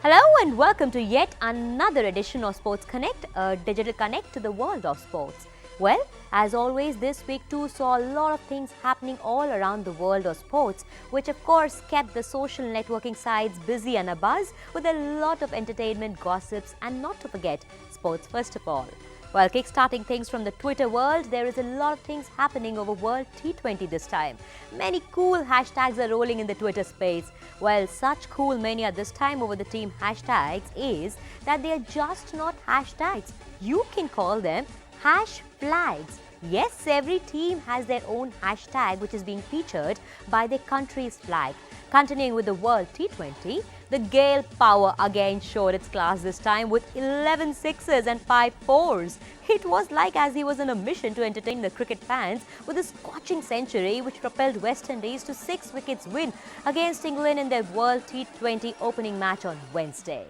Hello and welcome to yet another edition of Sports Connect, a digital connect to the world of sports. Well, as always, this week too saw a lot of things happening all around the world of sports, which of course kept the social networking sites busy and abuzz with a lot of entertainment, gossips and not to forget, sports first of all. While kick-starting things from the Twitter world, there is a lot of things happening over World T20 this time. Many cool hashtags are rolling in the Twitter space. Well, such cool mania this time over the team hashtags is that they are just not hashtags. You can call them hash flags. Yes, every team has their own hashtag which is being featured by their country's flag. Continuing with the World T20, the Gale Power again showed its class this time with 11 sixes and 5 fours. It was like as he was on a mission to entertain the cricket fans with a scorching century which propelled West Indies to 6 wickets win against England in their World T20 opening match on Wednesday.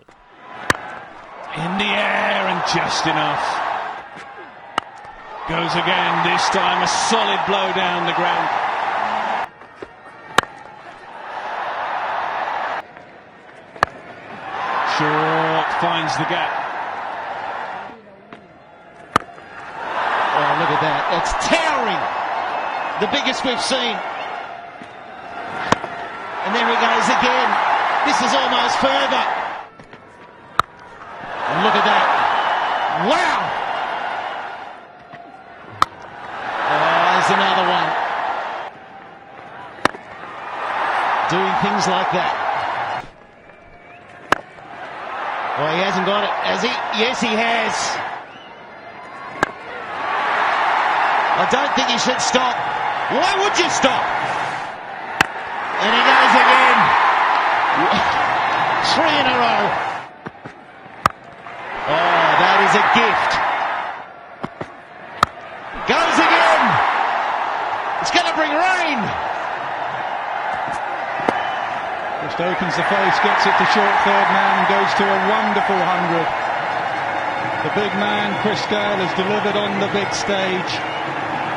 In the air and just enough. Goes again, this time a solid blow down the ground. Short, finds the gap. Oh, look at that. That's towering. The biggest we've seen. And there he goes again. This is almost further. And look at that. Wow. There's another one. Doing things like that. Oh, he hasn't got it, has he? Yes, he has. I don't think he should stop. Why would you stop? And he goes again. 3 in a row. Oh, that is a gift. Goes again. It's going to bring rain. Just opens the face, gets it to short third man, goes to a wonderful 100. The big man, Chris Gale, has delivered on the big stage.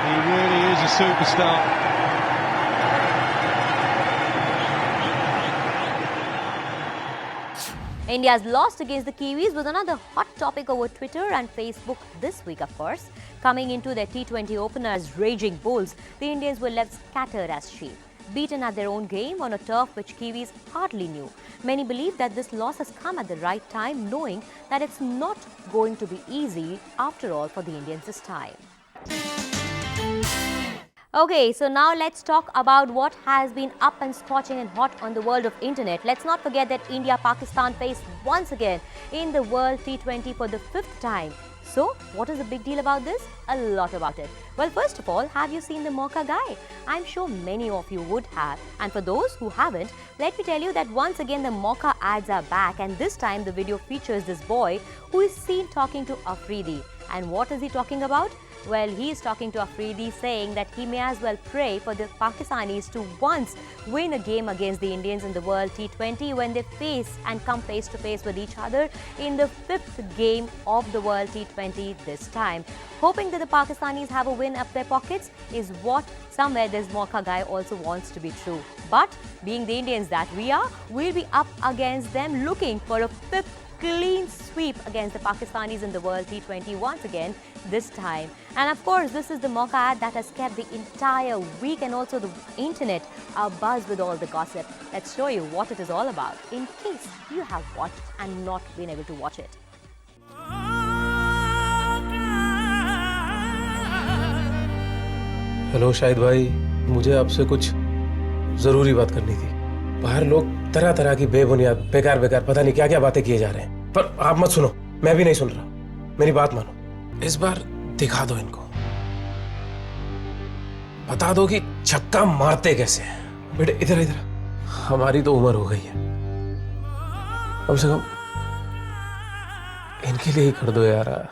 He really is a superstar. India's loss against the Kiwis was another hot topic over Twitter and Facebook this week, of course. Coming into their T20 opener as raging bulls, the Indians were left scattered as sheep, beaten at their own game on a turf which Kiwis hardly knew. Many believe that this loss has come at the right time, knowing that it's not going to be easy after all for the Indians this time. Okay, so now let's talk about what has been up and scorching and hot on the world of internet. Let's not forget that India-Pakistan faced once again in the World T20 for the 5th time. So, what is the big deal about this? A lot about it. Well, first of all, have you seen the Mauka guy? I'm sure many of you would have. And for those who haven't, let me tell you that once again the Mauka ads are back, and this time the video features this boy who is seen talking to Afridi. And what is he talking about? Well, he is talking to Afridi saying that he may as well pray for the Pakistanis to once win a game against the Indians in the World T20 when they face and come face to face with each other in the 5th game of the World T20 this time. Hoping that the Pakistanis have a win up their pockets is what somewhere this Mauka guy also wants to be true. But being the Indians that we are, we'll be up against them looking for a 5th clean sweep against the Pakistanis in the World T20 once again this time. And of course, this is the Mauka ad that has kept the entire week and also the internet abuzz with all the gossip. Let's show you what it is all about in case you have watched and not been able to watch it. Hello Shahid भाई, मुझे आपसे कुछ ज़रूरी बात करनी थी। बाहर लोग तरह तरह की बेबुनियाद बेकार पता नहीं क्या क्या बातें किए जा रहे हैं, पर आप मत सुनो, मैं भी नहीं सुन रहा। मेरी बात मानो, इस बार दिखा दो इनको, बता दो कि छक्का मारते कैसे हैं। बेटे इधर इधर, हमारी तो उम्र हो गई है, कम से कम इनके लिए ही कर दो यार।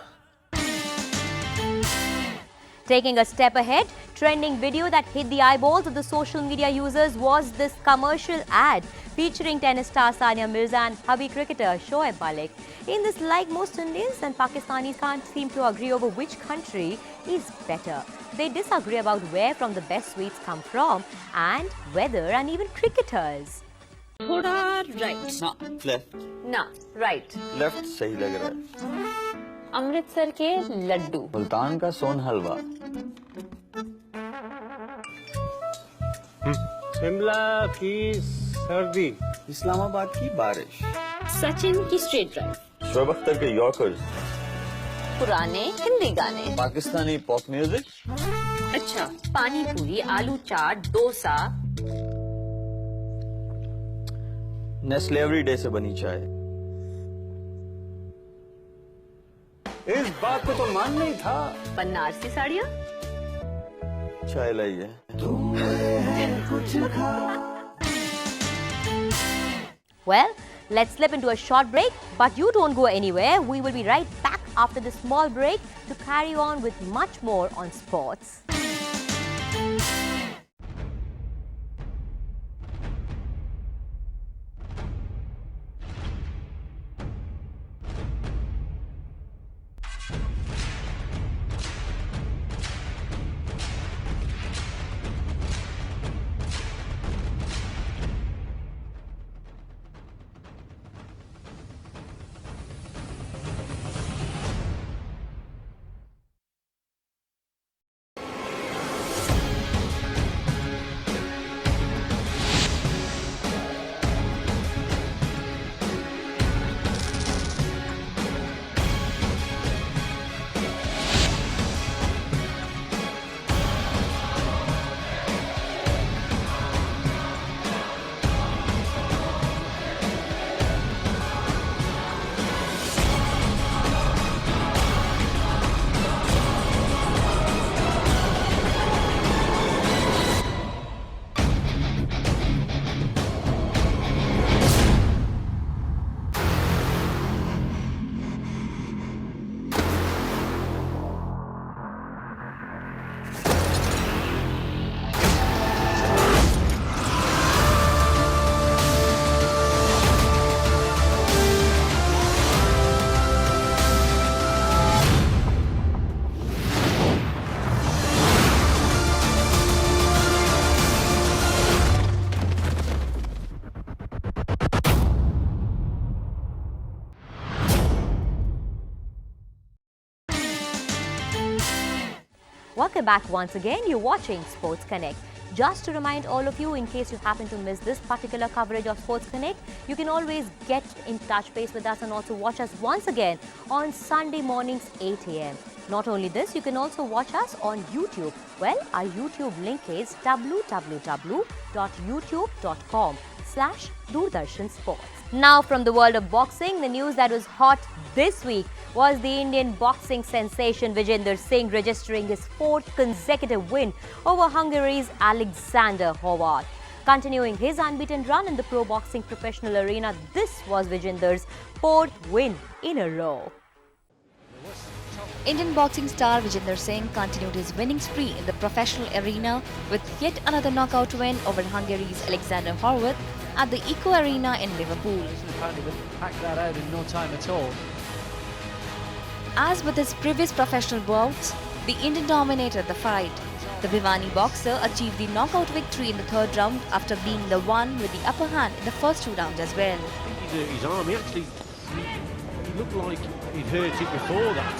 Taking a step ahead, trending video that hit the eyeballs of the social media users was this commercial ad featuring tennis star Sania Mirza and hubby cricketer Shoaib Malik. In this, like most Indians and Pakistanis can't seem to agree over which country is better. They disagree about where from the best sweets come from and weather and even cricketers. थोड़ा right ना left ना right left सही लग रहा है। अमृतसर के लड्डू मुल्तान का सोन हलवा। शिमला की सर्दी। इस्लामाबाद की बारिश। सचिन की स्ट्रेट ड्राइव शोएब अख्तर के यॉर्कर्स। पुराने हिंदी गाने पाकिस्तानी पॉप म्यूजिक। अच्छा पानी पूरी आलू चाट डोसा नेस्ले एवरीडे से बनी चाय। इस बात को तो मान नहीं था। बनारसी साड़ियाँ चाय लाइए। Well, let's slip into a short break, but you don't go anywhere. We will be right back after this small break to carry on with much more on sports. Welcome back once again. You're watching Sports Connect. Just to remind all of you, in case you happen to miss this particular coverage of Sports Connect, you can always get in touch base with us and also watch us once again on Sunday mornings 8 a.m. Not only this, you can also watch us on YouTube. Well, our YouTube link is www.youtube.com/Doordarshan Sports. Now from the world of boxing, the news that was hot this week was the Indian boxing sensation Vijender Singh registering his 4th consecutive win over Hungary's Alexander Horvath. Continuing his unbeaten run in the pro boxing professional arena, this was Vijender's 4th win in a row. Indian boxing star Vijender Singh continued his winning spree in the professional arena with yet another knockout win over Hungary's Alexander Horvath at the Eco Arena in Liverpool. Apparently would pack that out in no time at all. As with his previous professional bouts, the Indian dominated the fight. The Bhiwani boxer achieved the knockout victory in the 3rd round after being the one with the upper hand in the first 2 rounds as well. I think he's hurt his arm. He looked like he'd hurt it before that.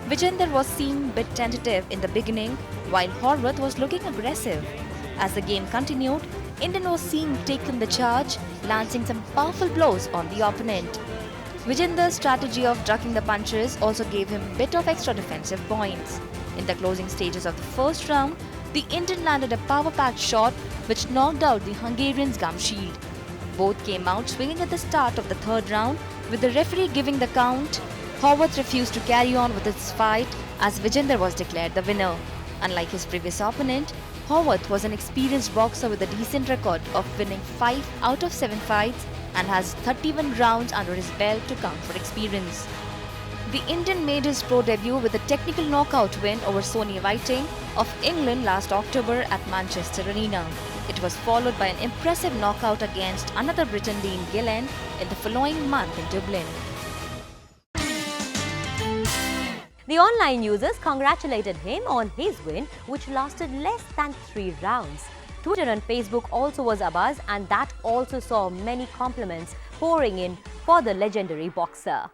Vijender was seen a bit tentative in the beginning, while Horvath was looking aggressive. As the game continued, Indian was seen taking the charge, lancing some powerful blows on the opponent. Vijender's strategy of ducking the punches also gave him a bit of extra defensive points. In the closing stages of the first round, the Indian landed a power-packed shot which knocked out the Hungarian's gum shield. Both came out swinging at the start of the 3rd round, with the referee giving the count. Horvath refused to carry on with his fight as Vijender was declared the winner. Unlike his previous opponent, Horvath was an experienced boxer with a decent record of winning 5 out of 7 fights and has 31 rounds under his belt to count for experience. The Indian made his pro debut with a technical knockout win over Sonny Whiting of England last October at Manchester Arena. It was followed by an impressive knockout against another Briton, Dean Gillen, in the following month in Dublin. The online users congratulated him on his win, which lasted less than 3 rounds. Twitter and Facebook also was abuzz, and that also saw many compliments pouring in for the legendary boxer.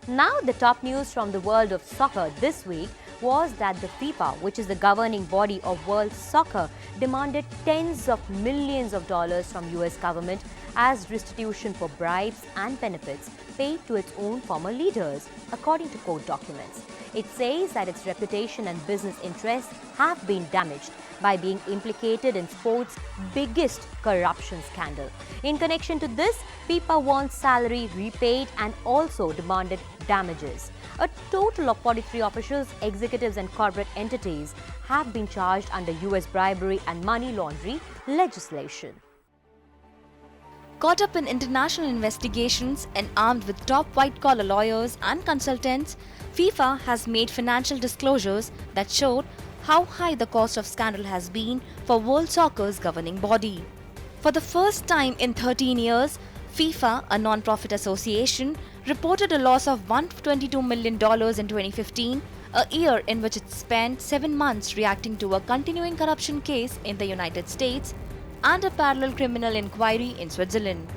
Now, the top news from the world of soccer this week was that the FIFA, which is the governing body of world soccer, demanded tens of millions of dollars from US government as restitution for bribes and benefits paid to its own former leaders, according to court documents. It says that its reputation and business interests have been damaged by being implicated in sports' biggest corruption scandal. In connection to this, FIFA wants salary repaid and also demanded damages. A total of 43 officials, executives and corporate entities have been charged under US bribery and money laundering legislation. Caught up in international investigations and armed with top white-collar lawyers and consultants, FIFA has made financial disclosures that showed how high the cost of scandal has been for world soccer's governing body. For the first time in 13 years, FIFA, a non-profit association, reported a loss of $122 million in 2015, a year in which it spent 7 months reacting to a continuing corruption case in the United States and a parallel criminal inquiry in Switzerland.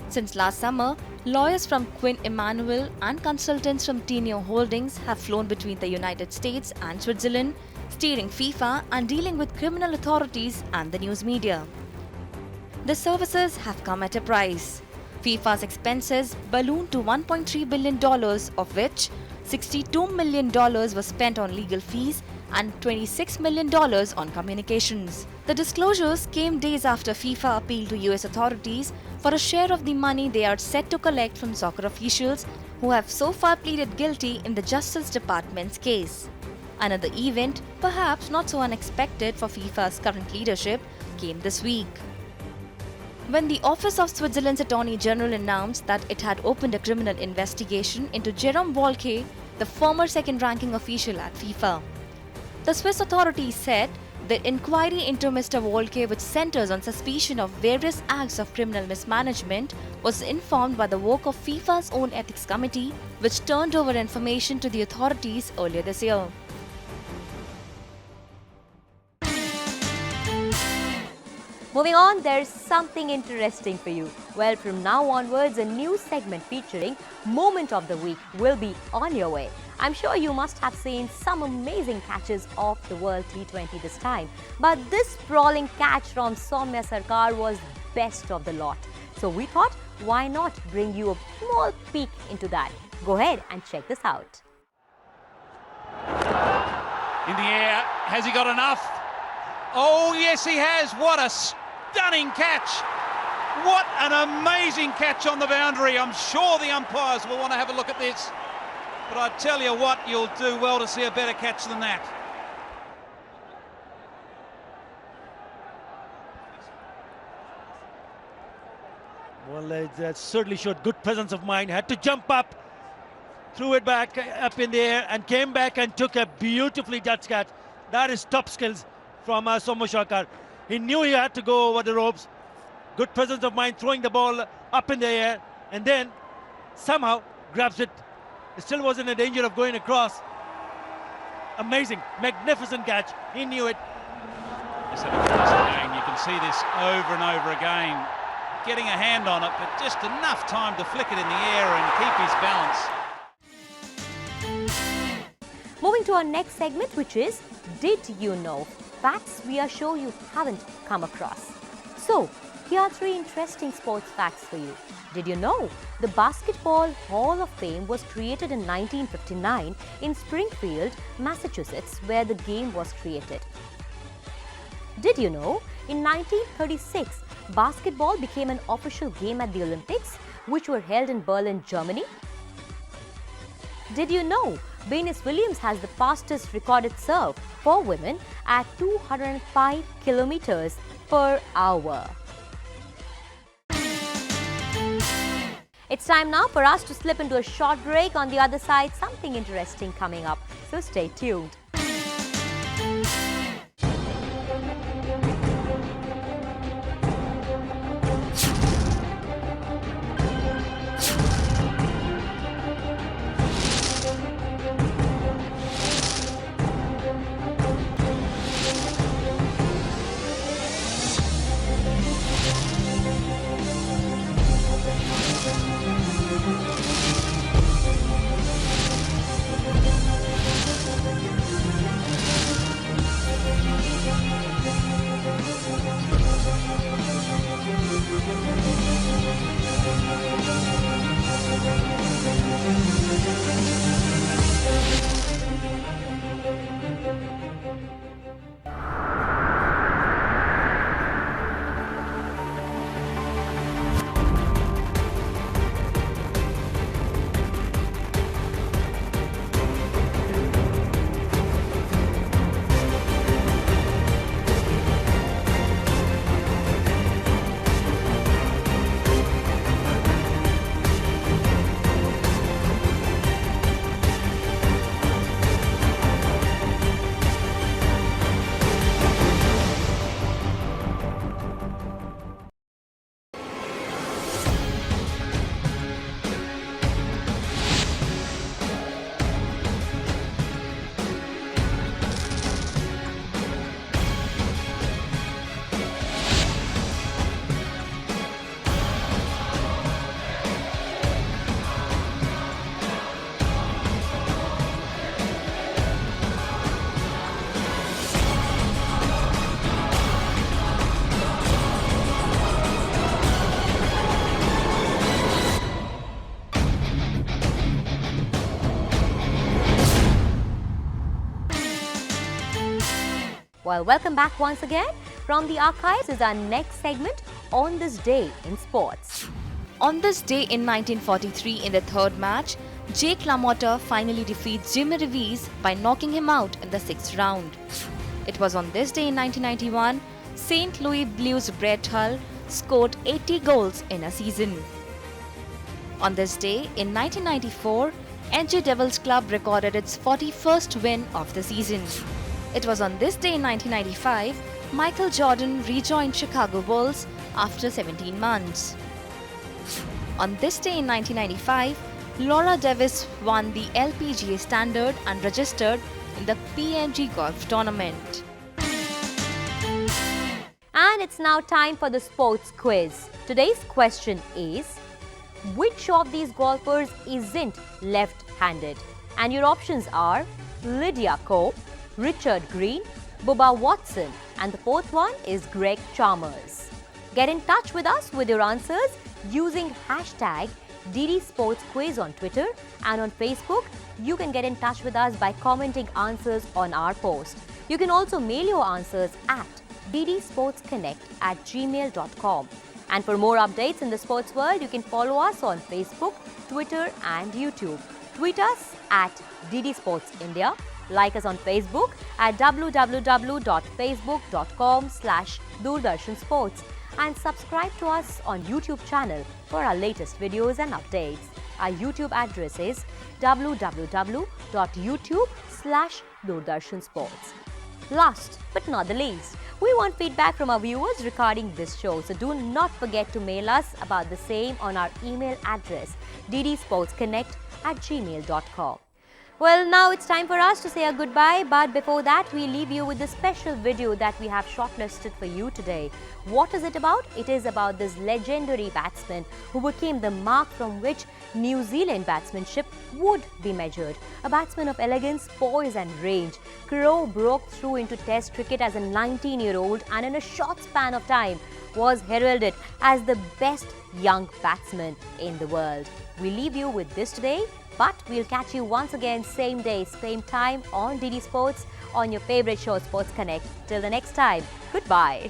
Since last summer, lawyers from Quinn Emanuel and consultants from Teneo Holdings have flown between the United States and Switzerland, steering FIFA and dealing with criminal authorities and the news media. The services have come at a price. FIFA's expenses ballooned to $1.3 billion, of which $62 million was spent on legal fees and $26 million on communications. The disclosures came days after FIFA appealed to US authorities for a share of the money they are set to collect from soccer officials who have so far pleaded guilty in the Justice Department's case. Another event, perhaps not so unexpected for FIFA's current leadership, came this week. When the Office of Switzerland's Attorney General announced that it had opened a criminal investigation into Jerome Wolke, the former second-ranking official at FIFA. The Swiss authorities said the inquiry into Mr. Wolke, which centers on suspicion of various acts of criminal mismanagement, was informed by the work of FIFA's own ethics committee, which turned over information to the authorities earlier this year. Moving on, there's something interesting for you. Well, from now onwards, a new segment featuring Moment of the Week will be on your way. I'm sure you must have seen some amazing catches of the World T20 this time. But this sprawling catch from Soumya Sarkar was best of the lot. So we thought, why not bring you a small peek into that? Go ahead and check this out. In the air, has he got enough? Oh yes he has, what a stunning catch! What an amazing catch on the boundary. I'm sure the umpires will want to have a look at this. But I tell you what, you'll do well to see a better catch than that. Well, that certainly showed good presence of mind. Had to jump up, threw it back up in the air and came back and took a beautifully touched catch. That is top skills from Soumya Sarkar. He knew he had to go over the ropes. Good presence of mind, throwing the ball up in the air and then somehow grabs it. It still wasn't in danger of going across. Amazing, magnificent catch. He knew it. Let's have a look at this again. You can see this over and over again. Getting a hand on it, but just enough time to flick it in the air and keep his balance. Moving to our next segment, which is Did You Know? Facts we are sure you haven't come across. So, here are 3 interesting sports facts for you. Did you know the Basketball Hall of Fame was created in 1959 in Springfield, Massachusetts, where the game was created? Did you know in 1936 basketball became an official game at the Olympics, which were held in Berlin, Germany? Did you know Venus Williams has the fastest recorded serve for women at 205 kilometers per hour. It's time now for us to slip into a short break. On the other side, something interesting coming up. So stay tuned. Well, welcome back once again. From the archives is our next segment, On This Day in Sports. On this day in 1943, in the third match, Jake LaMotta finally defeats Jimmy Reeves by knocking him out in the sixth round. It was on this day in 1991, St. Louis Blues' Brett Hull scored 80 goals in a season. On this day in 1994, NJ Devils Club recorded its 41st win of the season. It was on this day in 1995, Michael Jordan rejoined Chicago Bulls after 17 months. On this day in 1995, Laura Davis won the LPGA Standard and registered in the PMG Golf Tournament. And it's now time for the sports quiz. Today's question is, which of these golfers isn't left-handed? And your options are Lydia Ko, Richard Green, Bubba Watson, and the fourth one is Greg Chalmers. Get in touch with us with your answers using hashtag DD Sports Quiz on Twitter, and on Facebook, you can get in touch with us by commenting answers on our post. You can also mail your answers at ddsportsconnect@gmail.com. And for more updates in the sports world, you can follow us on Facebook, Twitter, and YouTube. Tweet us at DD Sports India. Like us on Facebook at www.facebook.com/Doordarshan Sports, and subscribe to us on YouTube channel for our latest videos and updates. Our YouTube address is www.youtube/Doordarshan Sports. Last but not the least, we want feedback from our viewers regarding this show, so do not forget to mail us about the same on our email address ddsportsconnect@gmail.com. Well, now it's time for us to say a goodbye, but before that, we leave you with a special video that we have shortlisted for you today. What is it about? It is about this legendary batsman who became the mark from which New Zealand batsmanship would be measured. A batsman of elegance, poise and range, Crowe broke through into Test cricket as a 19-year-old and in a short span of time was heralded as the best young batsman in the world. We leave you with this today. But we'll catch you once again same day, same time on DD Sports on your favorite show, Sports Connect. Till the next time, goodbye.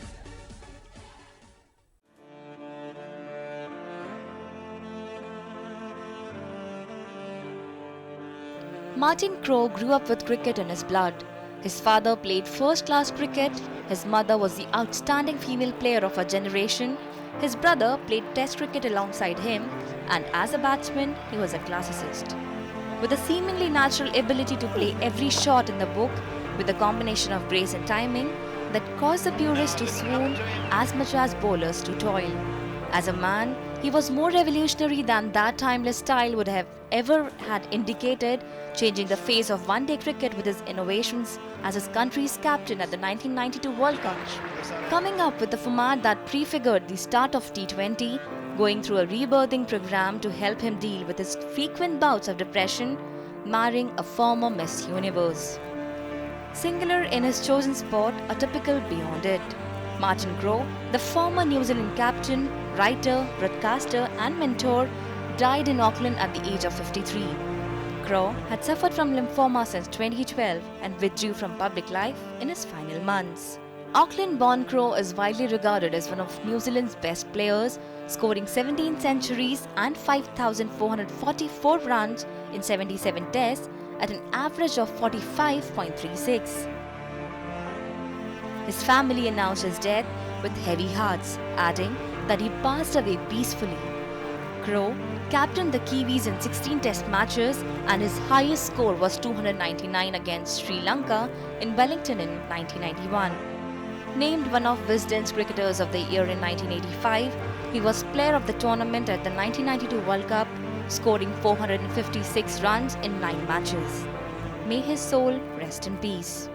Martin Crowe grew up with cricket in his blood. His father played first-class cricket, his mother was the outstanding female player of her generation, his brother played test cricket alongside him, and as a batsman, he was a classicist. With a seemingly natural ability to play every shot in the book, with a combination of grace and timing, that caused the purists to swoon as much as bowlers to toil. As a man, he was more revolutionary than that timeless style would have ever had indicated, changing the face of one-day cricket with his innovations as his country's captain at the 1992 World Cup. Coming up with a format that prefigured the start of T20, going through a rebirthing program to help him deal with his frequent bouts of depression, marrying a former Miss Universe. Singular in his chosen sport, atypical beyond it. Martin Crowe, the former New Zealand captain, writer, broadcaster and mentor, died in Auckland at the age of 53. Crowe had suffered from lymphoma since 2012 and withdrew from public life in his final months. Auckland-born Crowe is widely regarded as one of New Zealand's best players, scoring 17 centuries and 5,444 runs in 77 tests at an average of 45.36. His family announced his death with heavy hearts, adding that he passed away peacefully. Crowe captained the Kiwis in 16 test matches and his highest score was 299 against Sri Lanka in Wellington in 1991. Named one of Wisden's Cricketers of the Year in 1985, he was player of the tournament at the 1992 World Cup, scoring 456 runs in 9 matches. May his soul rest in peace.